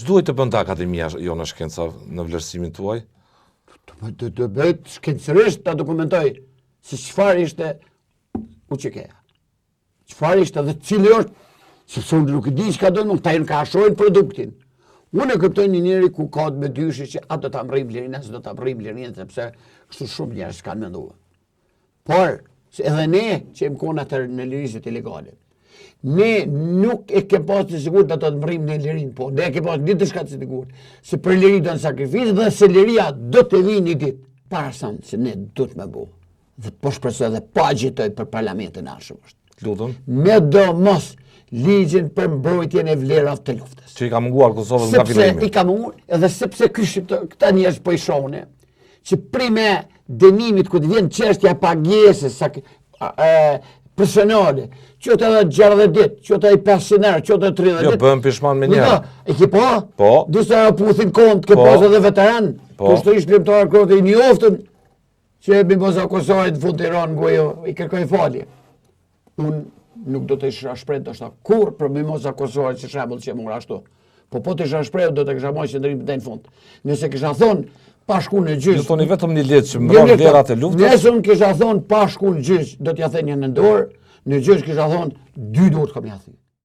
Ç'duhet të bënte Akademia jonë e shkencave në vlerësimin tuaj? Të bëhet shkencërisht ta dokumentoj se çfarë ishte UÇK-ja. Çfarë ishte dhe cili është, sepse unë nuk e di çka do të më ta shohin produktin. Unë e kuptoj një njeri ku ka të me dyshi që atë do ta mrrim lirinë, as do ta mrrim lirinë, sepse kështu shumë njerëz kanë menduar. Por edhe ne që jemi konë atër në lirizit ilegale, ne nuk e ke pas të sigurt të të mrrim në lirinë, po ne e ke pas një të shka të sigurt, se për liri do në sakrifisë dhe se liria do të vi një ditë, para sanë që ne do të me bu. Dhe po shpresoj dhe pa gjithoj për parlamentin arshëm është. Lutem. Me do mos ligjin për mbrojtjen e vlerave të luftës. Që i ka munguar Kosovës nga fillimi. Sepse i ka munguar, edhe sepse këta njerëz po i shohune, që prime dënimit ku të vjen çështja e pagesës personale, qoftë edhe 60 ditë, qoftë edhe 500 euro, qoftë edhe 30 ditë. Jo, bëhen pishman me njerë. E ki po? Po. Disa puthin kont, ke pas edhe veteran, kushtojisht lëmtar krote i njoftën, që e Mimoza Kosovë të fund të Iran gojo i kërkoj falje. Unë nuk do të isha shpreh do shta kur për Mimoza Kosovë që shembull që mora ashtu. Po të isha shpreh do të kisha marrë qendrim deri në fund. Nëse kisha thonë pa shku në gjyq. Ju thoni vetëm një letë që mbron vlerat e luftës. Nëse unë kisha thonë pa shku në gjyq, do t'ja thënë në dorë, në gjyq kisha thonë 2 dorë kam ja thënë.